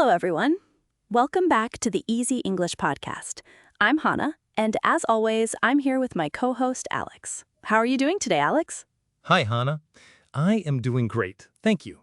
Hello, everyone. Welcome back to the Easy English Podcast. I'm Hannah, and as always, I'm here with my co-host, Alex. How are you doing today, Alex? Hi, Hannah. I am doing great, thank you.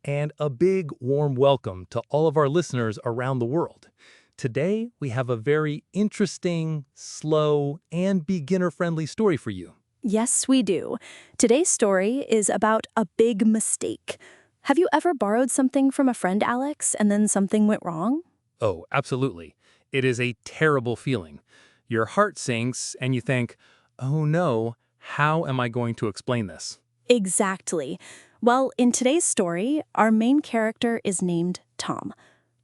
And a big, warm welcome to all of our listeners around the world. Today, we have a very interesting, slow, and beginner-friendly story for you. Yes, we do. Today's story is about a big mistake. Have you ever borrowed something from a friend, Alex, and then something went wrong? Oh, absolutely. It is a terrible feeling. Your heart sinks, and you think, oh no, how am I going to explain this? Exactly. Well, in today's story, our main character is named Tom.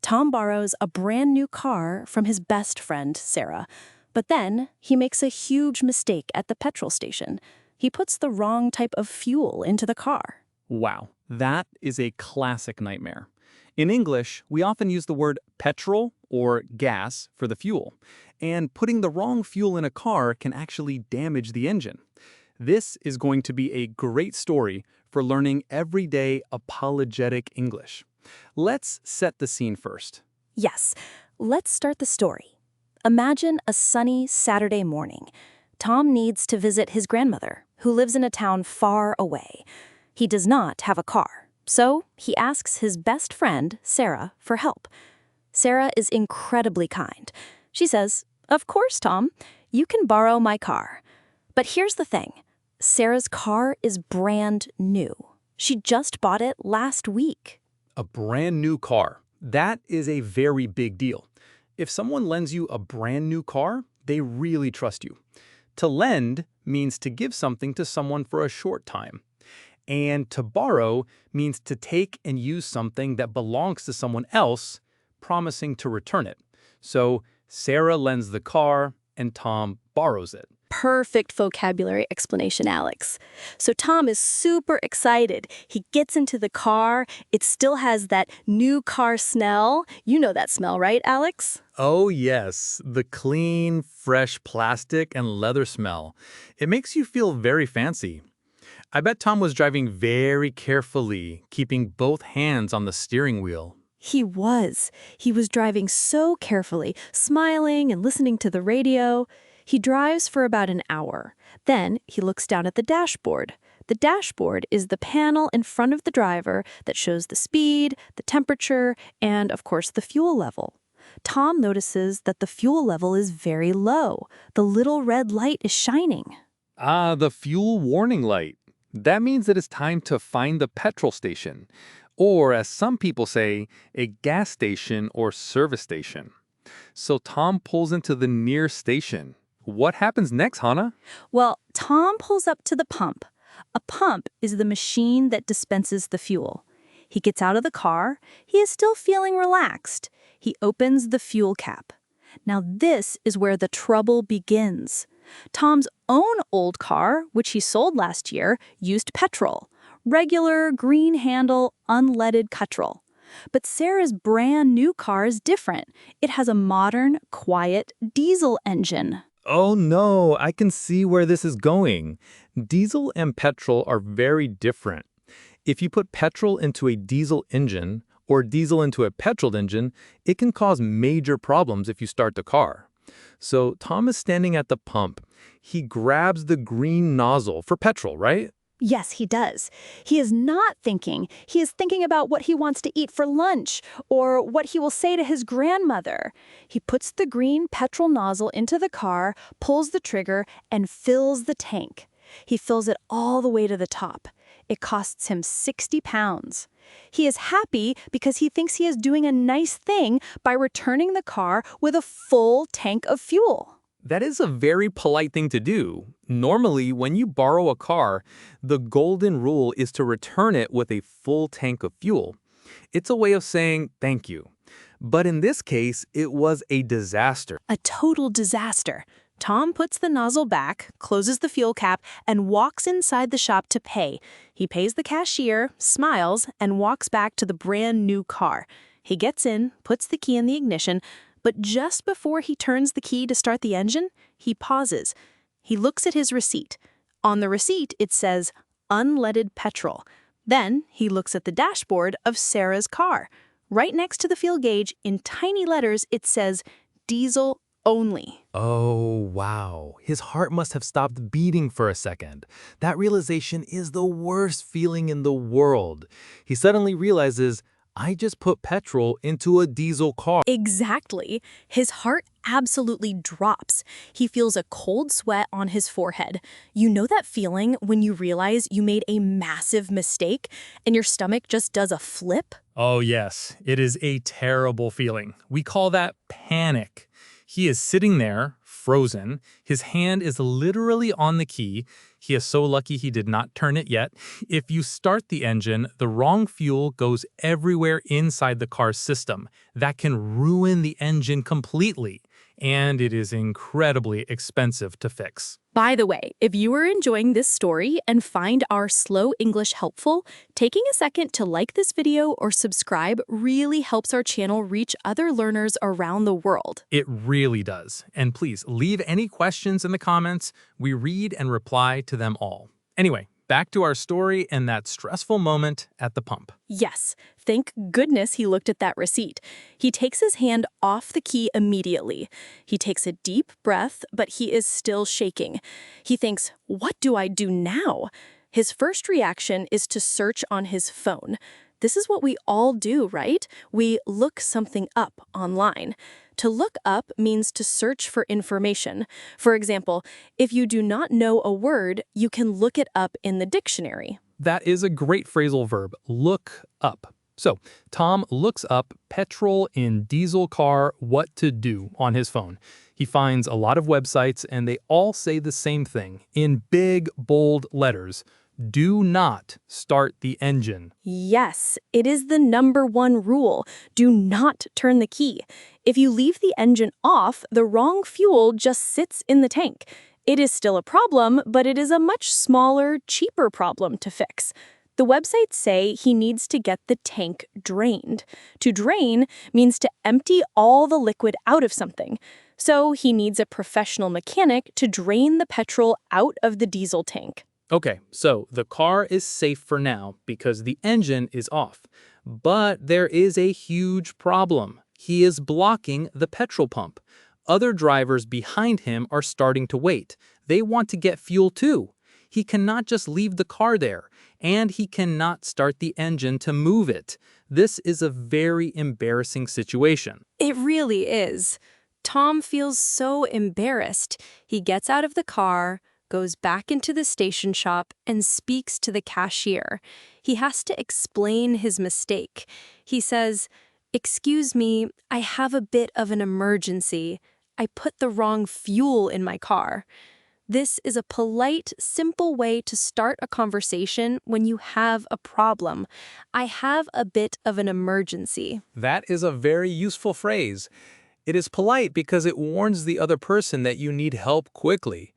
Tom borrows a brand new car from his best friend, Sarah. But then he makes a huge mistake at the petrol station. He puts the wrong type of fuel into the car. Wow, that is a classic nightmare. In English, we often use the word petrol or gas for the fuel, and putting the wrong fuel in a car can actually damage the engine. This is going to be a great story for learning everyday apologetic English. Let's set the scene first. Yes, let's start the story. Imagine a sunny Saturday morning. Tom needs to visit his grandmother, who lives in a town far away. He does not have a car, so he asks his best friend, Sarah, for help. Sarah is incredibly kind. She says, "Of course, Tom, you can borrow my car." But here's the thing. Sarah's car is brand new. She just bought it last week. A brand new car. That is a very big deal. If someone lends you a brand new car, they really trust you. To lend means to give something to someone for a short time. And to borrow means to take and use something that belongs to someone else, promising to return it. So Sarah lends the car and Tom borrows it. Perfect vocabulary explanation, Alex. So Tom is super excited. He gets into the car. It still has that new car smell. You know that smell, right, Alex? Oh yes, the clean, fresh plastic and leather smell. It makes you feel very fancy. I bet Tom was driving very carefully, keeping both hands on the steering wheel. He was. He was driving so carefully, smiling and listening to the radio. He drives for about an hour. Then he looks down at the dashboard. The dashboard is the panel in front of the driver that shows the speed, the temperature, and, of course, the fuel level. Tom notices that the fuel level is very low. The little red light is shining. Ah, the fuel warning light. That means that it's time to find the petrol station, or as some people say, a gas station or service station. So Tom pulls into the near station. What happens next, Hannah? Well, Tom pulls up to the pump. A pump is the machine that dispenses the fuel. He gets out of the car. He is still feeling relaxed. He opens the fuel cap. Now this is where the trouble begins. Tom's own old car, which he sold last year, used petrol. Regular, green-handle, unleaded petrol. But Sarah's brand new car is different. It has a modern, quiet diesel engine. Oh no, I can see where this is going. Diesel and petrol are very different. If you put petrol into a diesel engine or diesel into a petrol engine, it can cause major problems if you start the car. So Tom is standing at the pump. He grabs the green nozzle for petrol, right? Yes, he does. He is not thinking. He is thinking about what he wants to eat for lunch or what he will say to his grandmother. He puts the green petrol nozzle into the car, pulls the trigger, and fills the tank. He fills it all the way to the top. It costs him 60 pounds. He is happy because he thinks he is doing a nice thing by returning the car with a full tank of fuel. That is a very polite thing to do. Normally, when you borrow a car, the golden rule is to return it with a full tank of fuel. It's a way of saying thank you. But in this case, it was a disaster. A total disaster. Tom puts the nozzle back, closes the fuel cap, and walks inside the shop to pay. He pays the cashier, smiles, and walks back to the brand new car. He gets in, puts the key in the ignition, but just before he turns the key to start the engine, he pauses. He looks at his receipt. On the receipt, it says, unleaded petrol. Then he looks at the dashboard of Sarah's car. Right next to the fuel gauge, in tiny letters, it says diesel only. Oh, wow. His heart must have stopped beating for a second. That realization is the worst feeling in the world. He suddenly realizes, I just put petrol into a diesel car. Exactly. His heart absolutely drops. He feels a cold sweat on his forehead. You know that feeling when you realize you made a massive mistake and your stomach just does a flip? Oh yes, it is a terrible feeling. We call that panic. He is sitting there, frozen. His hand is literally on the key. He is so lucky he did not turn it yet. If you start the engine, the wrong fuel goes everywhere inside the car's system. That can ruin the engine completely, and it is incredibly expensive to fix. By the way, if you are enjoying this story and find our slow English helpful, taking a second to like this video or subscribe really helps our channel reach other learners around the world. It really does. And please leave any questions in the comments. We read and reply to them all. Anyway, back to our story and that stressful moment at the pump. Yes, thank goodness he looked at that receipt. He takes his hand off the key immediately. He takes a deep breath, but he is still shaking. He thinks, what do I do now? His first reaction is to search on his phone. This is what we all do, right? We look something up online. To look up means to search for information. For example, if you do not know a word, you can look it up in the dictionary. That is a great phrasal verb, look up. So, Tom looks up petrol in diesel car what to do on his phone. He finds a lot of websites and they all say the same thing in big, bold letters. Do not start the engine. Yes, it is the #1 rule. Do not turn the key. If you leave the engine off, the wrong fuel just sits in the tank. It is still a problem, but it is a much smaller, cheaper problem to fix. The websites say he needs to get the tank drained. To drain means to empty all the liquid out of something. So he needs a professional mechanic to drain the petrol out of the diesel tank. Okay, so the car is safe for now because the engine is off. But there is a huge problem. He is blocking the petrol pump. Other drivers behind him are starting to wait. They want to get fuel too. He cannot just leave the car there, and he cannot start the engine to move it. This is a very embarrassing situation. It really is. Tom feels so embarrassed. He gets out of the car, goes back into the station shop, and speaks to the cashier. He has to explain his mistake. He says, "Excuse me, I have a bit of an emergency. I put the wrong fuel in my car." This is a polite, simple way to start a conversation when you have a problem. I have a bit of an emergency. That is a very useful phrase. It is polite because it warns the other person that you need help quickly.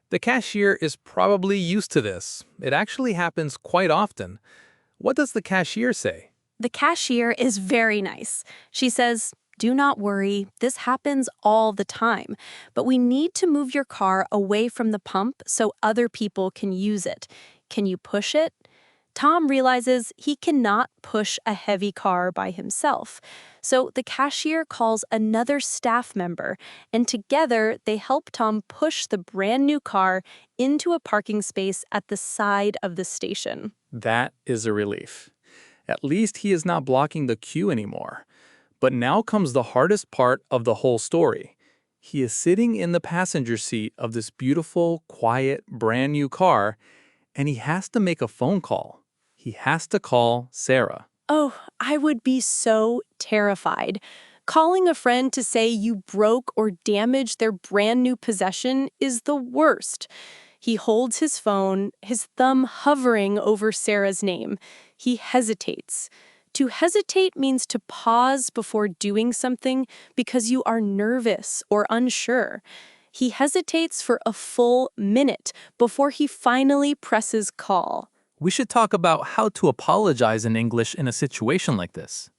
The cashier is probably used to this. It actually happens quite often. What does the cashier say? The cashier is very nice. She says, "Do not worry, this happens all the time, but we need to move your car away from the pump so other people can use it. Can you push it?" Tom realizes he cannot push a heavy car by himself. So the cashier calls another staff member, and together they help Tom push the brand new car into a parking space at the side of the station. That is a relief. At least he is not blocking the queue anymore. But now comes the hardest part of the whole story. He is sitting in the passenger seat of this beautiful, quiet, brand new car, and he has to make a phone call. He has to call Sarah. Oh, I would be so terrified. Calling a friend to say you broke or damaged their brand new possession is the worst. He holds his phone, his thumb hovering over Sarah's name. He hesitates. To hesitate means to pause before doing something because you are nervous or unsure. He hesitates for a full minute before he finally presses call. We should talk about how to apologize in English in a situation like this.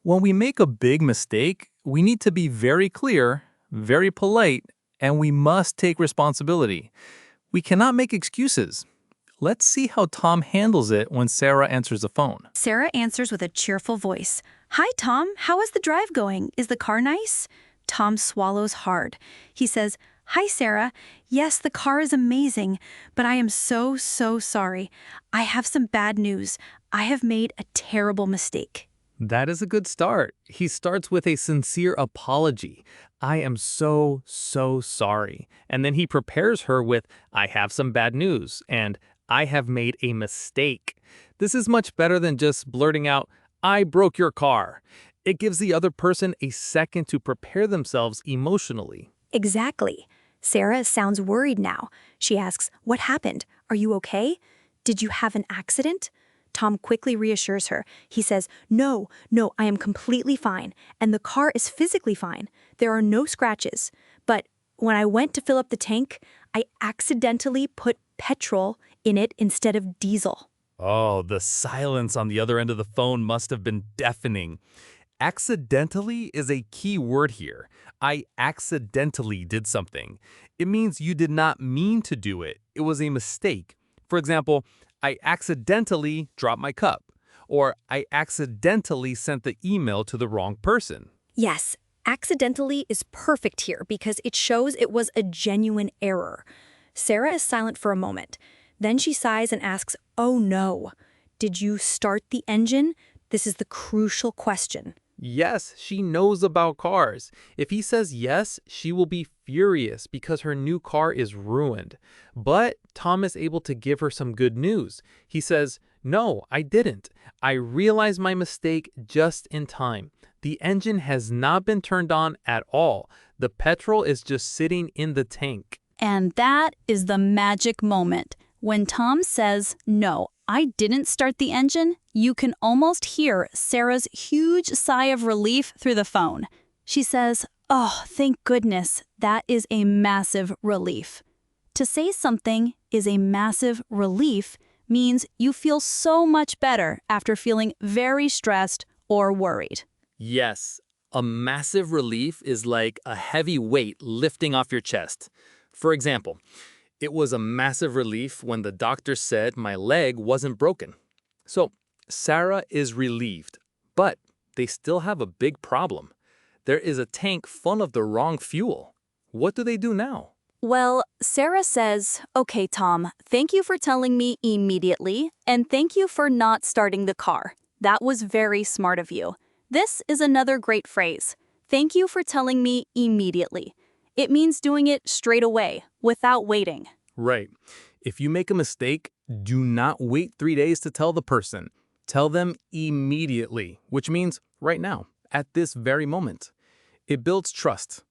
When we make a big mistake, we need to be very clear, very polite, and we must take responsibility. We cannot make excuses. Let's see how Tom handles it when Sarah answers the phone. Sarah answers with a cheerful voice. "Hi, Tom. How is the drive going? Is the car nice?" Tom swallows hard. He says, "Hi, Sarah. Yes, the car is amazing, but I am so sorry. I have some bad news. I have made a terrible mistake." That is a good start. He starts with a sincere apology. I am so sorry. And then he prepares her with, I have some bad news, and I have made a mistake. This is much better than just blurting out, I broke your car. It gives the other person a second to prepare themselves emotionally. Exactly. Sarah sounds worried now. She asks, "What happened? Are you okay? Did you have an accident?" Tom quickly reassures her. He says, No, I am completely fine, and the car is physically fine. There are no scratches. But when I went to fill up the tank, I accidentally put petrol in it instead of diesel." Oh, the silence on the other end of the phone must have been deafening. Accidentally is a key word here. I accidentally did something. It means you did not mean to do it. It was a mistake. For example, I accidentally dropped my cup, or I accidentally sent the email to the wrong person. Yes, accidentally is perfect here because it shows it was a genuine error. Sarah is silent for a moment. Then she sighs and asks, "Oh no. Did you start the engine?" This is the crucial question. Yes, she knows about cars. If he says yes, she will be furious because her new car is ruined. But Tom is able to give her some good news. He says, no, I didn't. I realized my mistake just in time. The engine has not been turned on at all. The petrol is just sitting in the tank. And that is the magic moment. When Tom says, "No, I didn't start the engine," you can almost hear Sarah's huge sigh of relief through the phone. She says, "Oh, thank goodness, that is a massive relief." To say something is a massive relief means you feel so much better after feeling very stressed or worried. Yes, a massive relief is like a heavy weight lifting off your chest. For example, it was a massive relief when the doctor said my leg wasn't broken. So, Sarah is relieved, but they still have a big problem. There is a tank full of the wrong fuel. What do they do now? Well, Sarah says, "Okay, Tom, thank you for telling me immediately, and thank you for not starting the car. That was very smart of you." This is another great phrase. Thank you for telling me immediately. It means doing it straight away, without waiting. Right. If you make a mistake, do not wait 3 days to tell the person. Tell them immediately, which means right now, at this very moment. It builds trust.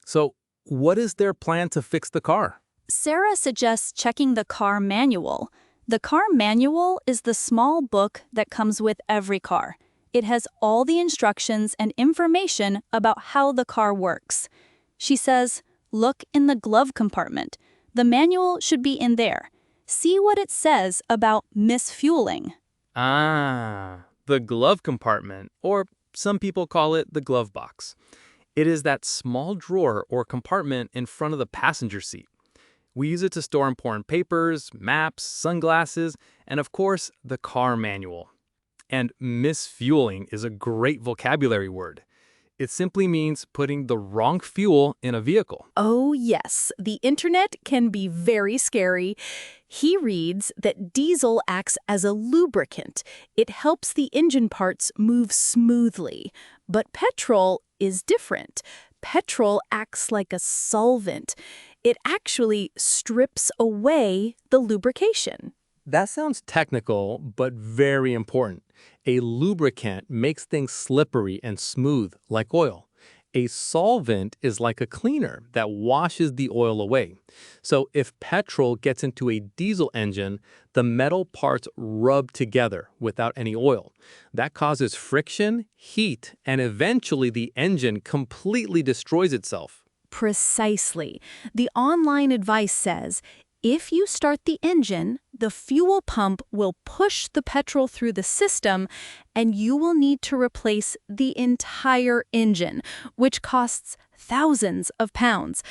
So, what is their plan to fix the car? Sarah suggests checking the car manual. The car manual is the small book that comes with every car. It has all the instructions and information about how the car works. She says, "Look in the glove compartment. The manual should be in there. See what it says about misfueling." Ah, the glove compartment, or some people call it the glove box. It is that small drawer or compartment in front of the passenger seat. We use it to store important papers, maps, sunglasses, and of course, the car manual. And misfueling is a great vocabulary word. It simply means putting the wrong fuel in a vehicle. Oh, yes, the internet can be very scary. He reads that diesel acts as a lubricant. It helps the engine parts move smoothly. But petrol is different. Petrol acts like a solvent. It actually strips away the lubrication. That sounds technical, but very important. A lubricant makes things slippery and smooth, like oil. A solvent is like a cleaner that washes the oil away. So if petrol gets into a diesel engine, the metal parts rub together without any oil. That causes friction, heat, and eventually the engine completely destroys itself. Precisely. The online advice says, if you start the engine, the fuel pump will push the petrol through the system, and you will need to replace the entire engine, which costs thousands of pounds.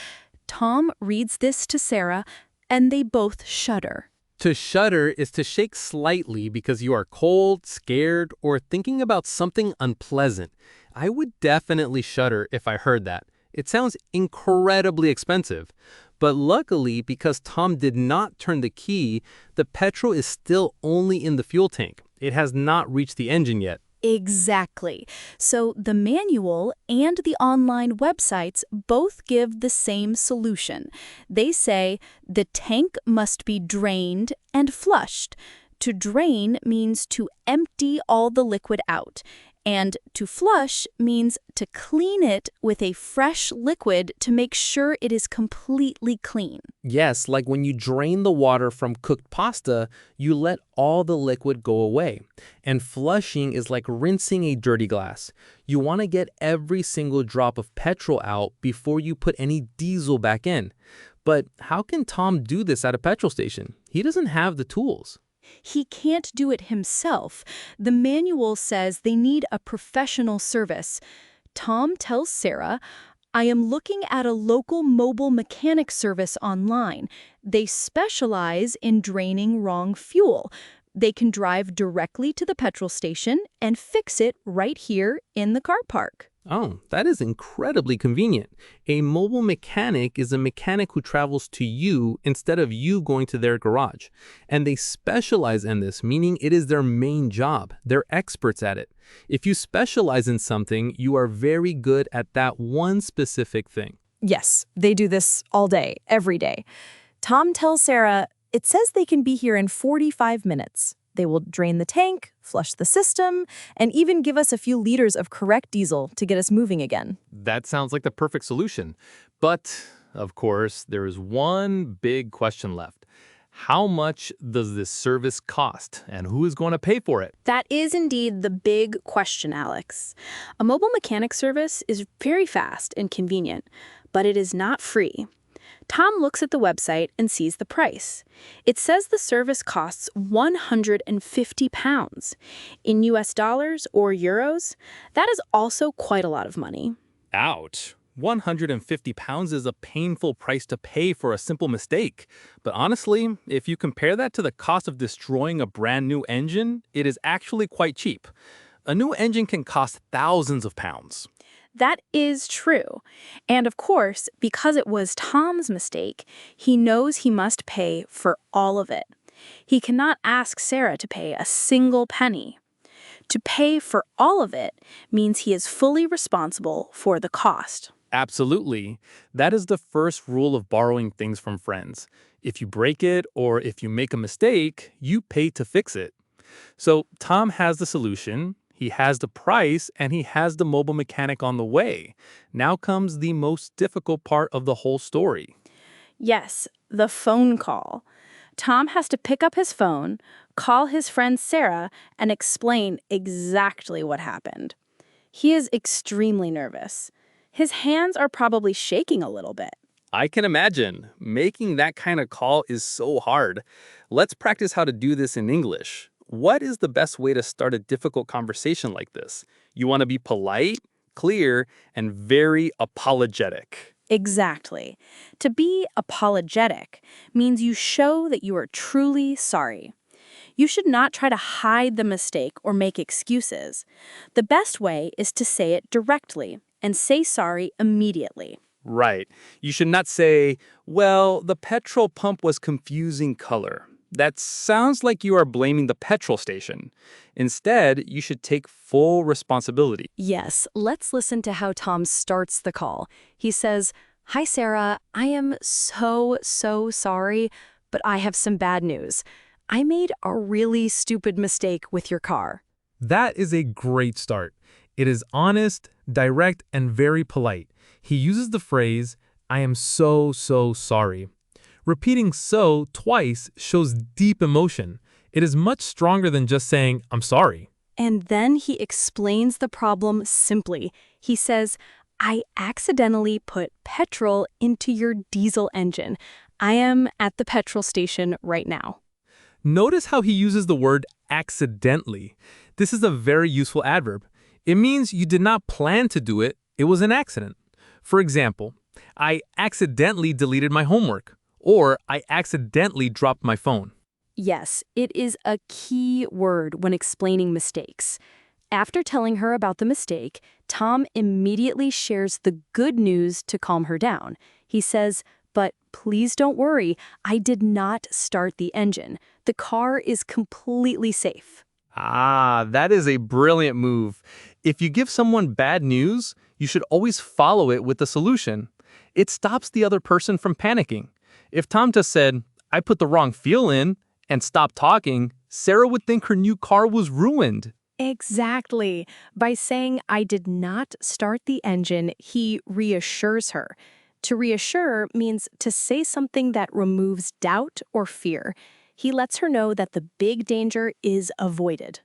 Tom reads this to Sarah, and they both shudder. To shudder is to shake slightly because you are cold, scared, or thinking about something unpleasant. I would definitely shudder if I heard that. It sounds incredibly expensive. But luckily, because Tom did not turn the key, the petrol is still only in the fuel tank. It has not reached the engine yet. Exactly. So the manual and the online websites both give the same solution. They say the tank must be drained and flushed. To drain means to empty all the liquid out, and to flush means to clean it with a fresh liquid to make sure it is completely clean. Yes, like when you drain the water from cooked pasta, you let all the liquid go away. And flushing is like rinsing a dirty glass. You want to get every single drop of petrol out before you put any diesel back in. But how can Tom do this at a petrol station? He doesn't have the tools. He can't do it himself. The manual says they need a professional service. Tom tells Sarah, I am looking at a local mobile mechanic service online. They specialize in draining wrong fuel. They can drive directly to the petrol station and fix it right here in the car park. Oh, that is incredibly convenient. A mobile mechanic is a mechanic who travels to you instead of you going to their garage. And they specialize in this, meaning it is their main job. They're experts at it. If you specialize in something, you are very good at that one specific thing. Yes, they do this all day, every day. Tom tells Sarah, it says they can be here in 45 minutes. They will drain the tank, flush the system, and even give us a few liters of correct diesel to get us moving again. That sounds like the perfect solution. But, of course, there is one big question left. How much does this service cost, and who is going to pay for it? That is indeed the big question, Alex. A mobile mechanic service is very fast and convenient, but it is not free. Tom looks at the website and sees the price. It says the service costs £150. In US dollars or euros, that is also quite a lot of money. Ouch. £150 is a painful price to pay for a simple mistake. But honestly, if you compare that to the cost of destroying a brand new engine, it is actually quite cheap. A new engine can cost thousands of pounds. That is true. And of course, because it was Tom's mistake, he knows he must pay for all of it. He cannot ask Sarah to pay a single penny. To pay for all of it means he is fully responsible for the cost. Absolutely. That is the first rule of borrowing things from friends. If you break it or if you make a mistake, you pay to fix it. So Tom has the solution. He has the price, and he has the mobile mechanic on the way. Now comes the most difficult part of the whole story. Yes, the phone call. Tom has to pick up his phone, call his friend Sarah, and explain exactly what happened. He is extremely nervous. His hands are probably shaking a little bit. I can imagine. Making that kind of call is so hard. Let's practice how to do this in English. What is the best way to start a difficult conversation like this? You want to be polite, clear, and very apologetic. Exactly. To be apologetic means you show that you are truly sorry. You should not try to hide the mistake or make excuses. The best way is to say it directly and say sorry immediately. Right. You should not say, well, the petrol pump was confusing color. That sounds like you are blaming the petrol station. Instead, you should take full responsibility. Yes, let's listen to how Tom starts the call. He says, Hi, Sarah. I am so sorry, but I have some bad news. I made a really stupid mistake with your car. That is a great start. It is honest, direct, and very polite. He uses the phrase, I am so sorry. Repeating so twice shows deep emotion. It is much stronger than just saying, I'm sorry. And then he explains the problem simply. He says, I accidentally put petrol into your diesel engine. I am at the petrol station right now. Notice how he uses the word accidentally. This is a very useful adverb. It means you did not plan to do it. It was an accident. For example, I accidentally deleted my homework. Or I accidentally dropped my phone. Yes, it is a key word when explaining mistakes. After telling her about the mistake, Tom immediately shares the good news to calm her down. He says, "But please don't worry, I did not start the engine. The car is completely safe." Ah, that is a brilliant move. If you give someone bad news, you should always follow it with a solution. It stops the other person from panicking. If Tom just said, "I put the wrong fuel in," and stopped talking, Sarah would think her new car was ruined. Exactly. By saying, "I did not start the engine," he reassures her. To reassure means to say something that removes doubt or fear. He lets her know that the big danger is avoided.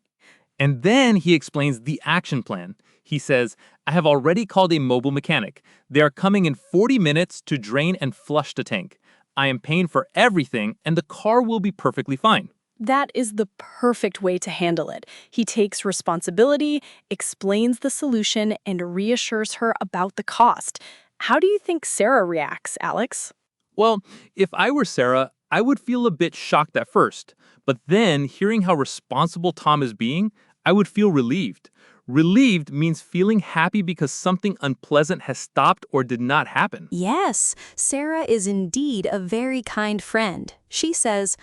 And then he explains the action plan. He says, "I have already called a mobile mechanic. They are coming in 40 minutes to drain and flush the tank. I am paying for everything, and the car will be perfectly fine." That is the perfect way to handle it. He takes responsibility, explains the solution, and reassures her about the cost. How do you think Sarah reacts, Alex? Well, if I were Sarah, I would feel a bit shocked at first. But then, hearing how responsible Tom is being, I would feel relieved. Relieved means feeling happy because something unpleasant has stopped or did not happen. Yes, Sarah is indeed a very kind friend. She says,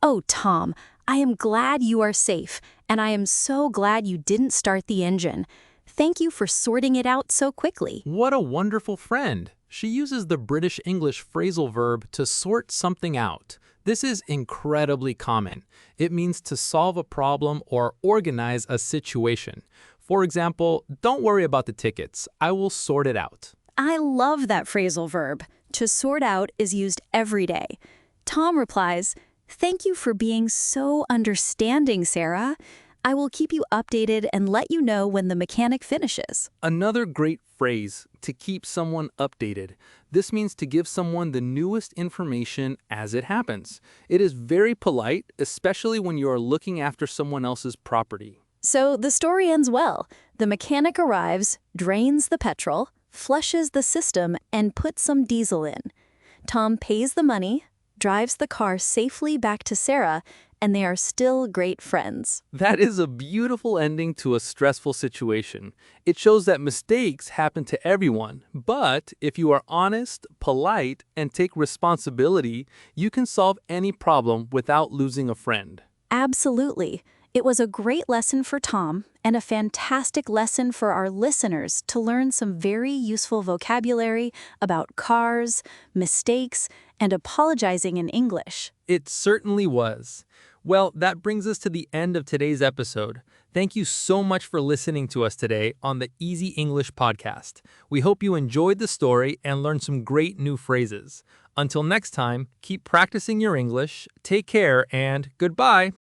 "Oh, Tom, I am glad you are safe, and I am so glad you didn't start the engine. Thank you for sorting it out so quickly." What a wonderful friend. She uses the British English phrasal verb to sort something out. This is incredibly common. It means to solve a problem or organize a situation. For example, "Don't worry about the tickets. I will sort it out." I love that phrasal verb. To sort out is used every day. Tom replies, "Thank you for being so understanding, Sarah. I will keep you updated and let you know when the mechanic finishes." Another great phrase, to keep someone updated. This means to give someone the newest information as it happens. It is very polite, especially when you are looking after someone else's property. So the story ends well. The mechanic arrives, drains the petrol, flushes the system, and puts some diesel in. Tom pays the money, drives the car safely back to Sarah, and they are still great friends. That is a beautiful ending to a stressful situation. It shows that mistakes happen to everyone, but if you are honest, polite, and take responsibility, you can solve any problem without losing a friend. Absolutely. It was a great lesson for Tom and a fantastic lesson for our listeners to learn some very useful vocabulary about cars, mistakes, and apologizing in English. It certainly was. Well, that brings us to the end of today's episode. Thank you so much for listening to us today on the Easy English podcast. We hope you enjoyed the story and learned some great new phrases. Until next time, keep practicing your English, take care, and goodbye.